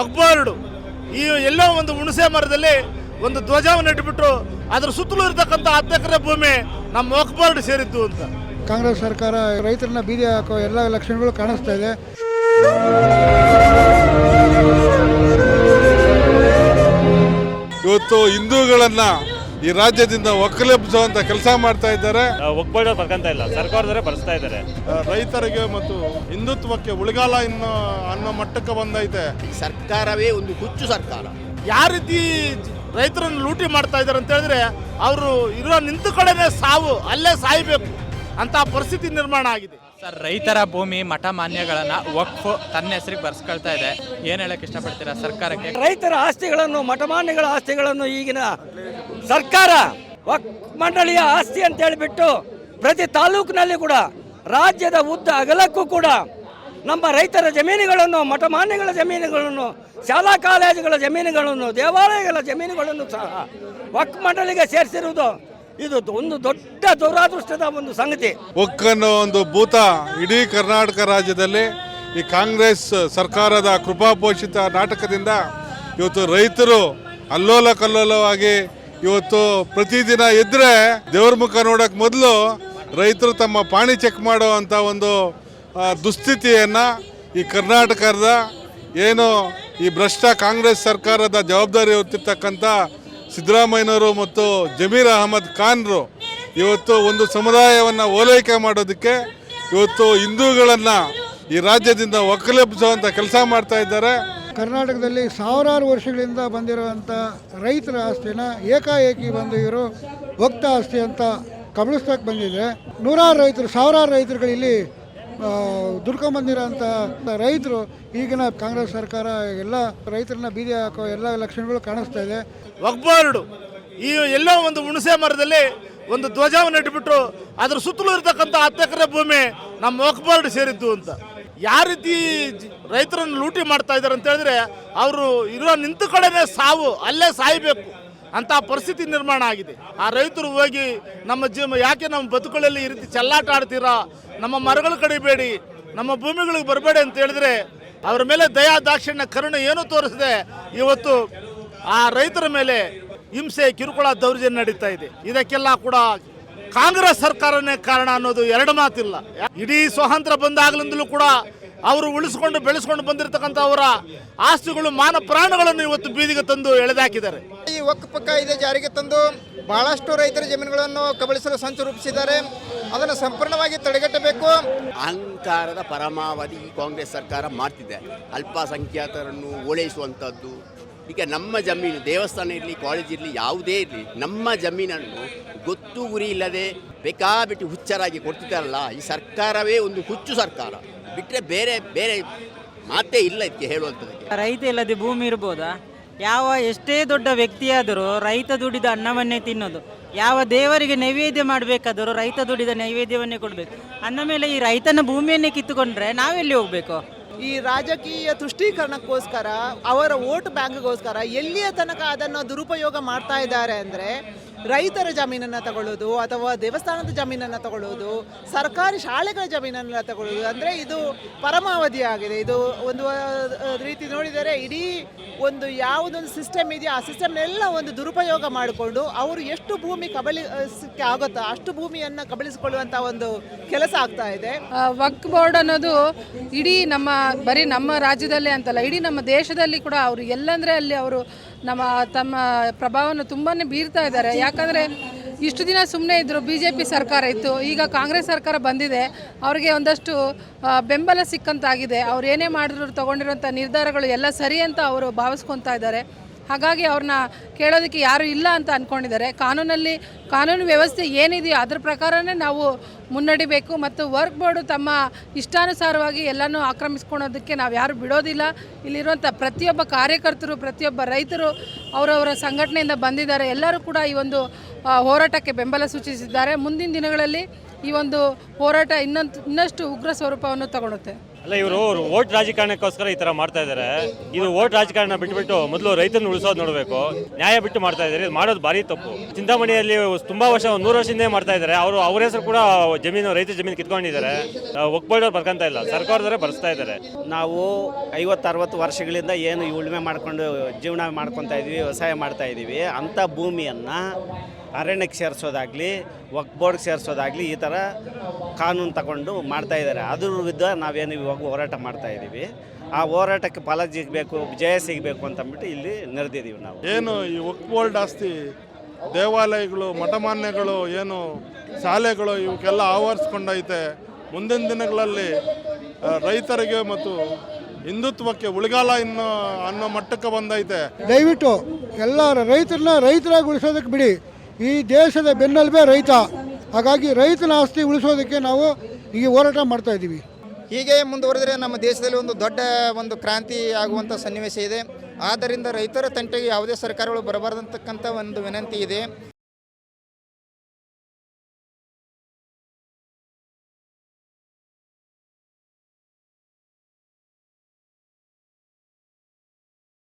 ಒಗ್ಬಾರ್ಡು ಈ ಎಲ್ಲೋ ಒಂದು ಹುಣಸೆ ಮರದಲ್ಲಿ ಒಂದು ಧ್ವಜವನ್ನು ಇಟ್ಬಿಟ್ಟು ಅದರ ಸುತ್ತಲೂ ಇರತಕ್ಕಂಥ 10 ಎಕರೆ ಭೂಮಿ ನಮ್ಮ ವಕ್ಫ್ ಸೇರಿದ್ದು ಅಂತ. ಕಾಂಗ್ರೆಸ್ ಸರ್ಕಾರ ರೈತರನ್ನ ಬೀದಿ ಹಾಕೋ ಎಲ್ಲ ಲಕ್ಷಣಗಳು ಕಾಣಿಸ್ತಾ ಇದೆ. ಇವತ್ತು ಹಿಂದೂಗಳನ್ನ ಈ ರಾಜ್ಯದಿಂದ ಒಕ್ಕಲೆಬ್ಬಿಸುವಂತ ಕೆಲಸ ಮಾಡ್ತಾ ಇದ್ದಾರೆ. ಒಗ್ಗಟ್ಟು ಬರ್ಕಂತ ಇಲ್ಲ, ಸರ್ಕಾರದವರೇ ಬರ್ಸ್ತಾ ಇದ್ದಾರೆ. ರೈತರಿಗೆ ಮತ್ತು ಹಿಂದುತ್ವಕ್ಕೆ ಉಳಿಗಾಲ ಅನ್ನೋ ಮಟ್ಟಕ್ಕೆ ಬಂದೈತೆ. ಸರ್ಕಾರವೇ ಒಂದು ಹುಚ್ಚು ಸರ್ಕಾರ. ಯಾವ ರೀತಿ ರೈತರನ್ನು ಲೂಟಿ ಮಾಡ್ತಾ ಇದ್ದಾರೆ ಅಂತ ಹೇಳಿದ್ರೆ ಅವರು ಇರೋ ನಿಂತ ಕಡೆನೇ ಸಾವು, ಅಲ್ಲೇ ಸಾಯಬೇಕು ಅಂತ ಪರಿಸ್ಥಿತಿ ನಿರ್ಮಾಣ ಆಗಿದೆ. ಸರ್, ರೈತರ ಭೂಮಿ ಮಠ ಮಾನ್ಯಗಳನ್ನ ವಕ್ಫ್ ತನ್ನ ಹೆಸರಿಗೆ ಬರ್ಸ್ಕೊಳ್ತಾ ಇದೆ. ಏನ್ ಹೇಳಕ್ ಇಷ್ಟಪಡ್ತೀರಾ ಸರ್ಕಾರಕ್ಕೆ? ರೈತರ ಆಸ್ತಿಗಳನ್ನು ಮಠಮಾನ್ಯಗಳ ಆಸ್ತಿಗಳನ್ನು ಈಗಿನ ಸರ್ಕಾರ ವಕ್ಫ್ ಮಂಡಳಿಯ ಆಸ್ತಿ ಅಂತ ಹೇಳಿಬಿಟ್ಟು ಪ್ರತಿ ತಾಲೂಕಿನಲ್ಲಿ ಕೂಡ ರಾಜ್ಯದ ಉದ್ದ ಅಗಲಕ್ಕೂ ಕೂಡ ನಮ್ಮ ರೈತರ ಜಮೀನುಗಳನ್ನು, ಮಠಮಾನ್ಯಗಳ ಜಮೀನುಗಳನ್ನು, ಶಾಲಾ ಕಾಲೇಜುಗಳ ಜಮೀನುಗಳನ್ನು, ದೇವಾಲಯಗಳ ಜಮೀನುಗಳನ್ನು ಸಹ ವಕ್ಫ್ ಮಂಡಳಿಗೆ ಸೇರಿಸಿರುವುದು ಇದು ಒಂದು ದೊಡ್ಡ ದುರಾದೃಷ್ಟದ ಒಂದು ಸಂಗತಿ. ಒಕ್ಕನ್ನು ಒಂದು ಭೂತ ಇಡೀ ಕರ್ನಾಟಕ ರಾಜ್ಯದಲ್ಲಿ ಈ ಕಾಂಗ್ರೆಸ್ ಸರ್ಕಾರದ ಕೃಪಾಪೋಷಿತ ನಾಟಕದಿಂದ ಇವತ್ತು ರೈತರು ಅಲ್ಲೋಲ ಕಲ್ಲೋಲವಾಗಿ ಇವತ್ತು ಪ್ರತಿದಿನ ಎದ್ರೆ ದೇವ್ರ ಮುಖ ನೋಡೋಕೆ ಮೊದಲು ರೈತರು ತಮ್ಮ ಪಾಣಿ ಚೆಕ್ ಮಾಡೋ ಅಂಥ ಒಂದು ದುಸ್ಥಿತಿಯನ್ನು ಈ ಕರ್ನಾಟಕದ ಏನು ಈ ಭ್ರಷ್ಟ ಕಾಂಗ್ರೆಸ್ ಸರ್ಕಾರದ ಜವಾಬ್ದಾರಿ ಹೊತ್ತಿರ್ತಕ್ಕಂಥ ಸಿದ್ದರಾಮಯ್ಯನವರು ಮತ್ತು ಜಮೀರ್ ಅಹಮದ್ ಖಾನ್ರು ಇವತ್ತು ಒಂದು ಸಮುದಾಯವನ್ನು ಓಲೈಕೆ ಮಾಡೋದಕ್ಕೆ ಇವತ್ತು ಹಿಂದೂಗಳನ್ನು ಈ ರಾಜ್ಯದಿಂದ ಒಕ್ಕಲೆಬ್ಬಿಸುವಂಥ ಕೆಲಸ ಮಾಡ್ತಾ ಇದ್ದಾರೆ. ಕರ್ನಾಟಕದಲ್ಲಿ ಸಾವಿರಾರು ವರ್ಷಗಳಿಂದ ಬಂದಿರುವಂಥ ರೈತರ ಆಸ್ತಿನ ಏಕಾಏಕಿ ಬಂದು ಇವರು ವಕ್ಫ್ ಆಸ್ತಿ ಅಂತ ಕಬಳಿಸ್ತಕ್ಕೆ ಬಂದಿದೆ. ನೂರಾರು ರೈತರು, ಸಾವಿರಾರು ರೈತರುಗಳು ಇಲ್ಲಿ ದುಡ್ಕೊಂಬಂದಿರೋಂಥ ರೈತರು ಈಗಿನ ಕಾಂಗ್ರೆಸ್ ಸರ್ಕಾರ ಎಲ್ಲ ರೈತರನ್ನ ಬೀದಿ ಹಾಕೋ ಎಲ್ಲ ಲಕ್ಷಣಗಳು ಕಾಣಿಸ್ತಾ ಇದೆ. ಒಗ್ಬಾರ್ಡು ಈ ಎಲ್ಲೋ ಒಂದು ಹುಣಸೆ ಮರದಲ್ಲಿ ಒಂದು ಧ್ವಜವನ್ನು ಇಟ್ಬಿಟ್ಟು ಅದರ ಸುತ್ತಲೂ ಇರತಕ್ಕಂಥ 10 ಎಕರೆ ಭೂಮಿ ನಮ್ಮ ವಕ್ಫ್ ಸೇರಿದ್ದು ಅಂತ. ಯಾವ ರೀತಿ ರೈತರನ್ನು ಲೂಟಿ ಮಾಡ್ತಾ ಇದ್ದಾರೆ ಅಂತ ಹೇಳಿದ್ರೆ ಅವರು ಇರೋ ನಿಂತ ಕಡೆನೇ ಸಾವು, ಅಲ್ಲೇ ಸಾಯಬೇಕು ಅಂತ ಪರಿಸ್ಥಿತಿ ನಿರ್ಮಾಣ ಆಗಿದೆ. ಆ ರೈತರು ಹೋಗಿ ನಮ್ಮ ಯಾಕೆ ನಮ್ಮ ಬದುಕುಗಳಲ್ಲಿ ಈ ರೀತಿ ಚೆಲ್ಲಾಟ ಆಡ್ತೀರಾ, ನಮ್ಮ ಮರಗಳು ಕಡಿಬೇಡಿ, ನಮ್ಮ ಭೂಮಿಗಳಿಗೆ ಬರಬೇಡಿ ಅಂತ ಹೇಳಿದ್ರೆ ಅವರ ಮೇಲೆ ದಯಾ ದಾಕ್ಷಿಣ್ಯ ಕರುಣೆ ಏನೂ ತೋರಿಸದೆ ಇವತ್ತು ಆ ರೈತರ ಮೇಲೆ ಹಿಂಸೆ, ಕಿರುಕುಳ, ದೌರ್ಜನ್ಯ ನಡೀತಾ ಇದೆ. ಇದಕ್ಕೆಲ್ಲ ಕೂಡ ಕಾಂಗ್ರೆಸ್ ಸರ್ಕಾರನೇ ಕಾರಣ ಅನ್ನೋದು ಎರಡು ಮಾತಿಲ್ಲ. ಇಡೀ ಸ್ವಾತಂತ್ರ್ಯ ಬಂದಾಗಲಿಂದಲೂ ಕೂಡ ಅವರು ಉಳಿಸ್ಕೊಂಡು ಬೆಳೆಸ್ಕೊಂಡು ಬಂದಿರತಕ್ಕಂಥ ಅವರ ಆಸ್ತಿಗಳು, ಮಾನ ಪ್ರಾಣಗಳನ್ನು ಇವತ್ತು ಬೀದಿಗೆ ತಂದು ಎಳೆದಾಕಿದ್ದಾರೆ. ಈ ವಕ್ಫ್ ಕಾಯ್ದೆ ಜಾರಿಗೆ ತಂದು ಬಹಳಷ್ಟು ರೈತರ ಜಮೀನುಗಳನ್ನು ಕಬಳಿಸಲು ಸಂಚು ರೂಪಿಸಿದ್ದಾರೆ. ಅದನ್ನು ಸಂಪೂರ್ಣವಾಗಿ ತಡೆಗಟ್ಟಬೇಕು. ಅಹಂಕಾರದ ಪರಮಾವಧಿ ಈ ಕಾಂಗ್ರೆಸ್ ಸರ್ಕಾರ ಮಾಡ್ತಿದೆ. ಅಲ್ಪಸಂಖ್ಯಾತರನ್ನು ಓಲೈಸುವಂಥದ್ದು. ಈಗ ನಮ್ಮ ಜಮೀನು, ದೇವಸ್ಥಾನ ಇರಲಿ, ಕಾಲೇಜ್ ಇರಲಿ, ಯಾವುದೇ ಇರಲಿ, ನಮ್ಮ ಜಮೀನನ್ನು ಗೊತ್ತು ಗುರಿ ಇಲ್ಲದೆ ಬೇಕಾಬಿಟ್ಟು ಹುಚ್ಚರಾಗಿ ಕೊಡ್ತಿದ್ದಾರಲ್ಲ, ಈ ಸರ್ಕಾರವೇ ಒಂದು ಹುಚ್ಚು ಸರ್ಕಾರ. ಬಿಟ್ಟರೆ ಬೇರೆ ಮಾತೇ ಇಲ್ಲ ಇದಕ್ಕೆ ಹೇಳುವಂಥದ್ದಕ್ಕೆ. ರೈತ ಇಲ್ಲದೆ ಭೂಮಿ ಇರ್ಬೋದಾ? ಎಷ್ಟೇ ದೊಡ್ಡ ವ್ಯಕ್ತಿಯಾದರೂ ರೈತ ದುಡಿದ ಅನ್ನವನ್ನೇ ತಿನ್ನೋದು. ಯಾವ ದೇವರಿಗೆ ನೈವೇದ್ಯ ಮಾಡಬೇಕಾದರೂ ರೈತ ದುಡಿದ ನೈವೇದ್ಯವನ್ನೇ ಕೊಡಬೇಕು. ಅಂದ ಮೇಲೆ ಈ ರೈತನ ಭೂಮಿಯನ್ನೇ ಕಿತ್ತುಕೊಂಡ್ರೆ ನಾವೆಲ್ಲಿ ಹೋಗಬೇಕು? ಈ ರಾಜಕೀಯ ತುಷ್ಟೀಕರಣಕ್ಕೋಸ್ಕರ, ಅವರ ವೋಟ್ ಬ್ಯಾಂಕ್ಗೋಸ್ಕರ ಎಲ್ಲಿಯ ತನಕ ಅದನ್ನು ದುರುಪಯೋಗ ಮಾಡ್ತಾ ಇದ್ದಾರೆ ಅಂದರೆ, ರೈತರ ಜಮೀನನ್ನು ತಗೊಳ್ಳೋದು ಅಥವಾ ದೇವಸ್ಥಾನದ ಜಮೀನನ್ನು ತಗೊಳ್ಳೋದು, ಸರ್ಕಾರಿ ಶಾಲೆಗಳ ಜಮೀನನ್ನು ತಗೊಳ್ಳೋದು, ಅಂದರೆ ಇದು ಪರಮಾವಧಿ ಆಗಿದೆ. ಇದು ಒಂದು ರೀತಿ ನೋಡಿದರೆ ಇಡೀ ಒಂದು ಯಾವುದೊಂದು ಸಿಸ್ಟಮ್ ಇದೆಯೋ ಆ ಸಿಸ್ಟಮ್ನೆಲ್ಲ ಒಂದು ದುರುಪಯೋಗ ಮಾಡಿಕೊಂಡು ಅವರು ಎಷ್ಟು ಭೂಮಿ ಕಬಳಿಸಕ್ಕೆ ಆಗುತ್ತೋ ಅಷ್ಟು ಭೂಮಿಯನ್ನು ಕಬಳಿಸಿಕೊಳ್ಳುವಂಥ ಒಂದು ಕೆಲಸ ಆಗ್ತಾ ಇದೆ. ವಕ್ಫ್ ಬೋರ್ಡ್ ಅನ್ನೋದು ಇಡೀ ಬರೀ ನಮ್ಮ ರಾಜ್ಯದಲ್ಲೇ ಅಂತಲ್ಲ, ಇಡೀ ನಮ್ಮ ದೇಶದಲ್ಲಿ ಕೂಡ ಅವರು ಎಲ್ಲಂದರೆ ಅಲ್ಲಿ ಅವರು ತಮ್ಮ ಪ್ರಭಾವವನ್ನು ತುಂಬಾ ಬೀರ್ತಾ ಇದ್ದಾರೆ. ಯಾಕಂದರೆ ಇಷ್ಟು ದಿನ ಸುಮ್ಮನೆ ಇದ್ದರು, BJP ಸರ್ಕಾರ ಇತ್ತು, ಈಗ ಕಾಂಗ್ರೆಸ್ ಸರ್ಕಾರ ಬಂದಿದೆ, ಅವರಿಗೆ ಒಂದಷ್ಟು ಬೆಂಬಲ ಸಿಕ್ಕಂತಾಗಿದೆ. ಅವ್ರು ಏನೇ ಮಾಡಿದ್ರು ತೊಗೊಂಡಿರೋಂಥ ನಿರ್ಧಾರಗಳು ಎಲ್ಲ ಸರಿ ಅಂತ ಅವರು ಭಾವಿಸ್ಕೊತಾ ಇದ್ದಾರೆ. ಹಾಗಾಗಿ ಅವ್ರನ್ನ ಕೇಳೋದಕ್ಕೆ ಯಾರೂ ಇಲ್ಲ ಅಂತ ಅಂದ್ಕೊಂಡಿದ್ದಾರೆ. ಕಾನೂನು ವ್ಯವಸ್ಥೆ ಏನಿದೆಯೋ ಅದ್ರ ಪ್ರಕಾರನೇ ನಾವು ಮುನ್ನಡಿಬೇಕು. ಮತ್ತು ವರ್ಕ್ ಬೋರ್ಡು ತಮ್ಮ ಇಷ್ಟಾನುಸಾರವಾಗಿ ಎಲ್ಲನೂ ಆಕ್ರಮಿಸ್ಕೊಳೋದಕ್ಕೆ ನಾವು ಯಾರು ಬಿಡೋದಿಲ್ಲ. ಇಲ್ಲಿರುವಂಥ ಪ್ರತಿಯೊಬ್ಬ ಕಾರ್ಯಕರ್ತರು, ಪ್ರತಿಯೊಬ್ಬ ರೈತರು ಅವರವರ ಸಂಘಟನೆಯಿಂದ ಬಂದಿದ್ದಾರೆ. ಎಲ್ಲರೂ ಕೂಡ ಈ ಒಂದು ಹೋರಾಟಕ್ಕೆ ಬೆಂಬಲ ಸೂಚಿಸಿದ್ದಾರೆ. ಮುಂದಿನ ದಿನಗಳಲ್ಲಿ ಈ ಒಂದು ಹೋರಾಟ ಇನ್ನಷ್ಟು ಉಗ್ರ ಸ್ವರೂಪವನ್ನು ತಗೊಳುತ್ತೆ. ಅಲ್ಲ, ಇವರು ವೋಟ್ ರಾಜಕಾರಣಕ್ಕೋಸ್ಕರ ಈ ತರ ಮಾಡ್ತಾ ಇದ್ದಾರೆ. ಇದು ವೋಟ್ ರಾಜಕಾರಣ ಬಿಟ್ಬಿಟ್ಟು ಮೊದಲು ರೈತನ ಉಳಿಸೋದು ನೋಡಬೇಕು. ನ್ಯಾಯ ಬಿಟ್ಟು ಮಾಡ್ತಾ ಇದ್ದಾರೆ, ಇದು ಮಾಡೋದು ಭಾರಿ ತಪ್ಪು. ಚಿಂತಾಮಣಿಯಲ್ಲಿ ತುಂಬಾ ವರ್ಷ 100 ವರ್ಷದಿಂದ ಮಾಡ್ತಾ ಇದ್ದಾರೆ. ಅವ್ರ ಹೆಸರು ಕೂಡ ರೈತ ಜಮೀನು ಕಿತ್ಕೊಂಡಿದ್ದಾರೆ. ಒಕ್ಬೋರ್ಡವ್ರು ಬರ್ಕೊಂತ ಇಲ್ಲ, ಸರ್ಕಾರದವರೇ ಬರ್ಸ್ತಾ ಇದ್ದಾರೆ. ನಾವು 50-60 ವರ್ಷಗಳಿಂದ ಏನು ಉಳುಮೆ ಮಾಡ್ಕೊಂಡು ಜೀವನ ಮಾಡ್ಕೊತಾ ಇದ್ವಿ, ವ್ಯವಸಾಯ ಮಾಡ್ತಾ ಇದ್ದೀವಿ. ಅಂಥ ಭೂಮಿಯನ್ನು ಅರಣ್ಯಕ್ಕೆ ಸೇರಿಸೋದಾಗಲಿ, ವಕ್ಫ್ ಬೋರ್ಡ್ಗೆ ಸೇರಿಸೋದಾಗಲಿ ಈ ಥರ ಕಾನೂನು ತಗೊಂಡು ಮಾಡ್ತಾ ಇದ್ದಾರೆ. ಅದ್ರ ವಿರುದ್ಧ ನಾವೇನು ಇವಾಗ ಹೋರಾಟ ಮಾಡ್ತಾ ಇದ್ದೀವಿ. ಆ ಹೋರಾಟಕ್ಕೆ ಫಲ ಸಿಗಬೇಕು, ಜಯ ಸಿಗಬೇಕು ಅಂತಂದ್ಬಿಟ್ಟು ಇಲ್ಲಿ ನೆರೆದಿದ್ದೀವಿ ನಾವು. ಏನು ಈ ವಕ್ಫ್ ಬೋರ್ಡ್ ಆಸ್ತಿ ದೇವಾಲಯಗಳು, ಮಠಮಾನ್ಯಗಳು, ಏನು ಶಾಲೆಗಳು ಇವಕ್ಕೆಲ್ಲ ಆವರಿಸ್ಕೊಂಡೈತೆ. ಮುಂದಿನ ದಿನಗಳಲ್ಲಿ ರೈತರಿಗೆ ಮತ್ತು ಹಿಂದುತ್ವಕ್ಕೆ ಉಳಿಗಾಲ ಅನ್ನೋ ಮಟ್ಟಕ್ಕೆ ಬಂದೈತೆ. ದಯವಿಟ್ಟು ಎಲ್ಲ ರೈತರಾಗಿ ಉಳಿಸೋದಕ್ಕೆ ಬಿಡಿ. ಈ ದೇಶದ ಬೆನ್ನೆಲುಬೇ ರೈತ. ಹಾಗಾಗಿ ರೈತನ ಆಸ್ತಿ ಉಳಿಸೋದಕ್ಕೆ ನಾವು ಈ ಹೋರಾಟ ಮಾಡ್ತಾ ಇದ್ದೀವಿ. ಹೀಗೆ ಮುಂದುವರೆದರೆ ನಮ್ಮ ದೇಶದಲ್ಲಿ ಒಂದು ದೊಡ್ಡ ಒಂದು ಕ್ರಾಂತಿ ಆಗುವಂಥ ಸನ್ನಿವೇಶ ಇದೆ. ಆದ್ದರಿಂದ ರೈತರ ತಂಟೆಗೆ ಯಾವುದೇ ಸರ್ಕಾರಗಳು ಬರಬಾರ್ದಂತಕ್ಕಂಥ ಒಂದು ವಿನಂತಿ ಇದೆ.